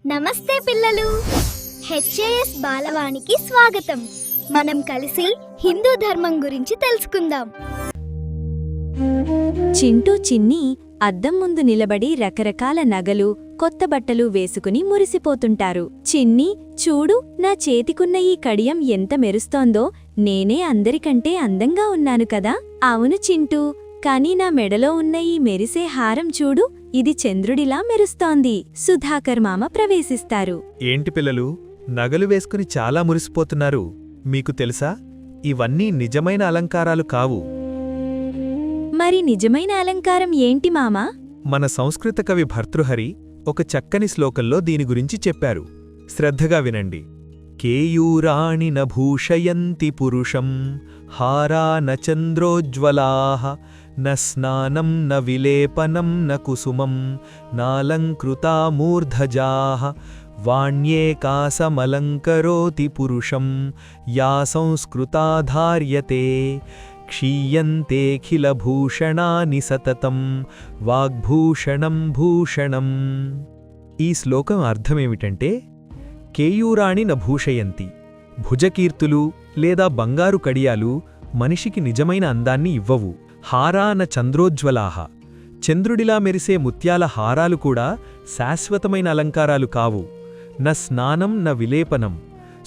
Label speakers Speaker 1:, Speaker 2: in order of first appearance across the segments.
Speaker 1: నమస్తే పిల్లలు, హెచ్ఏఎస్ బాలవాణికి స్వాగతం. మనం కలిసి హిందూ ధర్మం గురించి తెలుసుకుందాం.
Speaker 2: చింటూ చిన్ని అద్దం ముందు నిలబడి రకరకాల నగలు, కొత్త బట్టలు వేసుకుని మురిసిపోతుంటారు. చిన్ని, చూడు, నా చేతికున్న ఈ కడియం ఎంత మెరుస్తోందో. నేనే అందరికంటే అందంగా ఉన్నాను కదా? అవును చింటూ, కాని నా మెడలో ఉన్న ఈ మెరిసే హారం చూడు, ఇది చంద్రుడిలా మెరుస్తోంది. సుధాకర్ మామ ప్రవేశిస్తారు.
Speaker 3: ఏంటి పిల్లలు, నగలు వేసుకుని చాలా మురిసిపోతున్నారు. మీకు తెలుసా, ఇవన్నీ నిజమైన అలంకారాలు కావు.
Speaker 2: మరి నిజమైన అలంకారం ఏంటి మామా?
Speaker 3: మన సంస్కృత కవి భర్తృహరి ఒక చక్కని శ్లోకంలో దీని గురించి చెప్పారు. శ్రద్ధగా వినండి. కేయూరాణి న భూషయంతి పురుషం, హారా న చంద్రోజ్వలాః, న స్నానం న విలేపనం న కుసుమం, నాలంకృతా మూర్ధజాః, వాణ్యేకాసమలంకరోతి పురుషం, యా సంస్కృతా ధార్యతే, క్షీయంతేఖిలభూషణాని సతతం, వాగ్భూషణం భూషణం. ఈ శ్లోకం అర్థమేమిటంటే, కేయూరాణి న భూషయంతి, భుజకీర్తులు లేదా బంగారు కడియాలు మనిషికి నిజమైన అందాన్ని ఇవ్వవు. హారా న చంద్రోజ్వలాః, చంద్రుడిలా మెరిసే ముత్యాల హారాలు కూడా శాశ్వతమైన అలంకారాలు కావు. న స్నానం న విలేపనం,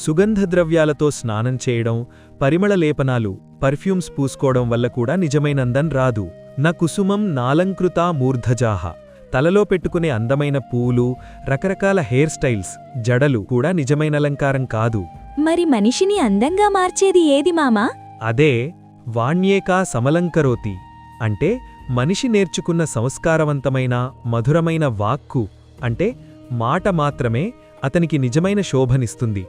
Speaker 3: సుగంధద్రవ్యాలతో స్నానం చేయడం, పరిమళ లేపనాలు, పర్ఫ్యూమ్స్ పూసుకోవడం వల్ల కూడా నిజమైన అందం రాదు. న కుసుమం నాలంకృతా మూర్ధజాః, తలలో పెట్టుకునే అందమైన పూలు, రకరకాల హెయిర్ స్టైల్స్, జడలు కూడా నిజమైన అలంకారం కాదు.
Speaker 2: మరి మనిషిని అందంగా మార్చేది ఏది మామా?
Speaker 3: అదే వాణ్యేకా సమలంకరోతి, అంటే మనిషి నేర్చుకున్న సంస్కారవంతమైన మధురమైన వాక్కు, అంటే మాట మాత్రమే అతనికి నిజమైన శోభనిస్తుంది.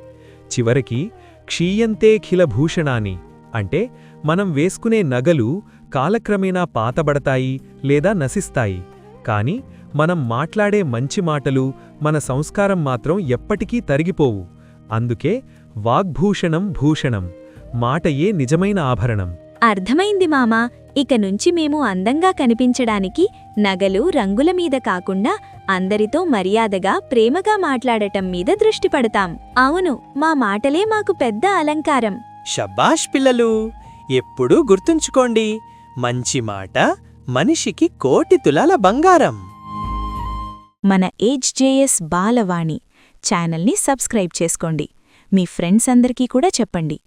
Speaker 3: చివరికి క్షీయంతేఖిలభూషణాని, అంటే మనం వేసుకునే నగలు కాలక్రమేణా పాతబడతాయి లేదా నశిస్తాయి. కాని మనం మాట్లాడే మంచి మాటలు, మన సంస్కారం మాత్రం ఎప్పటికీ తరిగిపోవు. అందుకే వాగ్భూషణం భూషణం, మాటయే నిజమైన ఆభరణం.
Speaker 2: అర్థమైంది మామా. ఇక నుంచి మేము అందంగా కనిపించడానికి నగలు, రంగుల మీద కాకుండా అందరితో మర్యాదగా, ప్రేమగా మాట్లాడటం మీద దృష్టి పడతాం. అవును, మా మాటలే మాకు పెద్ద అలంకారం.
Speaker 4: షబాష్ పిల్లలు, ఎప్పుడూ గుర్తుంచుకోండి, మంచి మాట మనిషికి కోటి తులాల బంగారం.
Speaker 2: మన హెచ్జేఎస్ బాలవాణి ఛానల్ని సబ్స్క్రైబ్ చేసుకోండి. మీ ఫ్రెండ్స్ అందరికీ కూడా చెప్పండి.